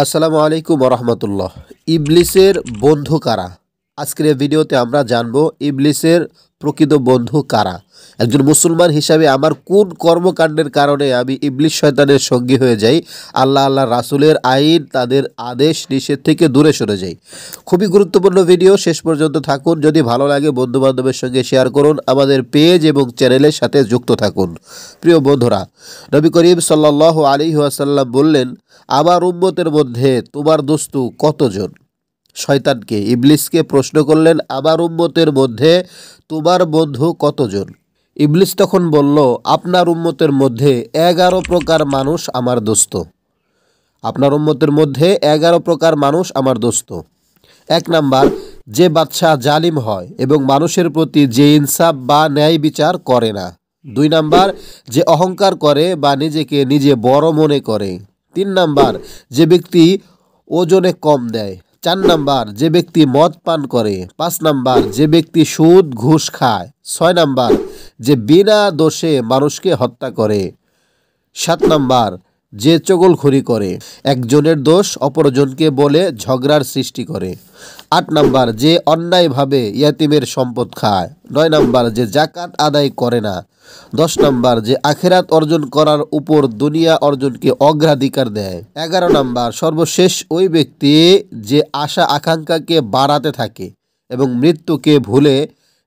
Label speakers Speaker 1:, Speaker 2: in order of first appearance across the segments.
Speaker 1: আসসালামু আলাইকুম রহমতুল্লাহ। ইবলিসের বন্ধু কারা? আজকের এই ভিডিওতে আমরা জানব ইবলিসের প্রকৃত বন্ধু কারা। একজন মুসলমান হিসাবে আমার কোন কর্মকাণ্ডের কারণে আমি ইবলিস শয়তানের সঙ্গী হয়ে যাই, আল্লাহ রাসূলের আইন তাদের আদেশ নিষেধ থেকে দূরে সরে যাই। খুবই গুরুত্বপূর্ণ ভিডিও, শেষ পর্যন্ত থাকুন। যদি ভালো লাগে বন্ধুবান্ধবের সঙ্গে শেয়ার করুন, আমাদের পেজ এবং চ্যানেলের সাথে যুক্ত থাকুন। প্রিয় বন্ধুরা, নবী করিম সাল্লাল্লাহু আলাইহি ওয়াসাল্লাম বললেন, আমার উম্মতের মধ্যে তোমার দোস্তু কতজন? শয়তানকে, ইবলিসকে প্রশ্ন করলেন, আমার উম্মতের মধ্যে তোমার বন্ধু কতজন? ইবলিস তখন বলল, আপনার উম্মতের মধ্যে 11 প্রকার মানুষ আমার দোস্ত। আপনার উম্মতের মধ্যে 11 প্রকার মানুষ আমার দোস্ত। 1 নাম্বার, যে বাদশাহ জালিম হয় এবং মানুষের প্রতি যে ইনসাফ বা ন্যায় বিচার করে না। 2 নাম্বার, যে অহংকার করে বা নিজেকে নিজে বড় মনে করে। 3 নাম্বার, যে ব্যক্তি ওজনে কম দেয়। 4 নাম্বার, যে ব্যক্তি মদ পান করে। 5 নাম্বার, যে ব্যক্তি সুদ ঘুষ খায়। 6 নাম্বার, যে বিনা দোষে মানুষকে হত্যা করে। 7 নাম্বার, যে চগলখড়ি করে, একজনের দোষ অপরজনকে বলে ঝগড়ার সৃষ্টি করে। 8 নাম্বার, যে অন্যায়ভাবে ইয়াতিমের সম্পদ খায়। 9 নাম্বার, যে যাকাত আদায় করে না। 10 নাম্বার, যে আখিরাত অর্জন করার উপর দুনিয়া অর্জনকে অগ্রাধিকার দেয়। 11 নাম্বার, সর্বশেষ ওই ব্যক্তি যে আশা আকাঙ্ক্ষাকে বাড়াতে থাকে এবং মৃত্যুকে ভুলে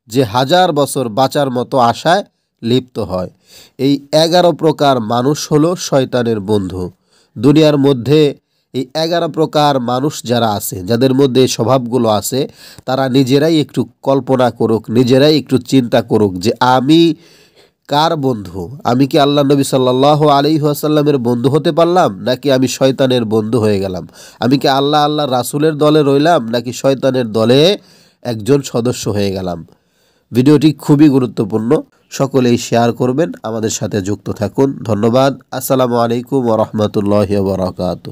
Speaker 1: যে 1000 বছর বাঁচার মতো আশায় লিপ্ত হয়। এই 11 প্রকার মানুষ হলো শয়তানের বন্ধু। দুনিয়ার মধ্যে এই 11 প্রকার মানুষ যারা আছে, যাদের মধ্যে এই স্বভাবগুলো আছে, তারা নিজেরাই একটু কল্পনা করুক, নিজেরাই একটু চিন্তা করুক যে আমি কার বন্ধু? আমি কি আল্লাহ নবী সাল্লাল্লাহু আলাইহি ওয়াসাল্লামের বন্ধু হতে পারলাম, নাকি আমি শয়তানের বন্ধু হয়ে গেলাম? আমি কি আল্লাহ রাসূলের দলে রইলাম, নাকি শয়তানের দলে একজন সদস্য হয়ে গেলাম? ভিডিওটি খুবই গুরুত্বপূর্ণ, সকলেই শেয়ার করবেন, আমাদের সাথে যুক্ত থাকুন। ধন্যবাদ। আসসালামু আলাইকুম ওয়া রাহমাতুল্লাহি ওয়া বারাকাতুহু।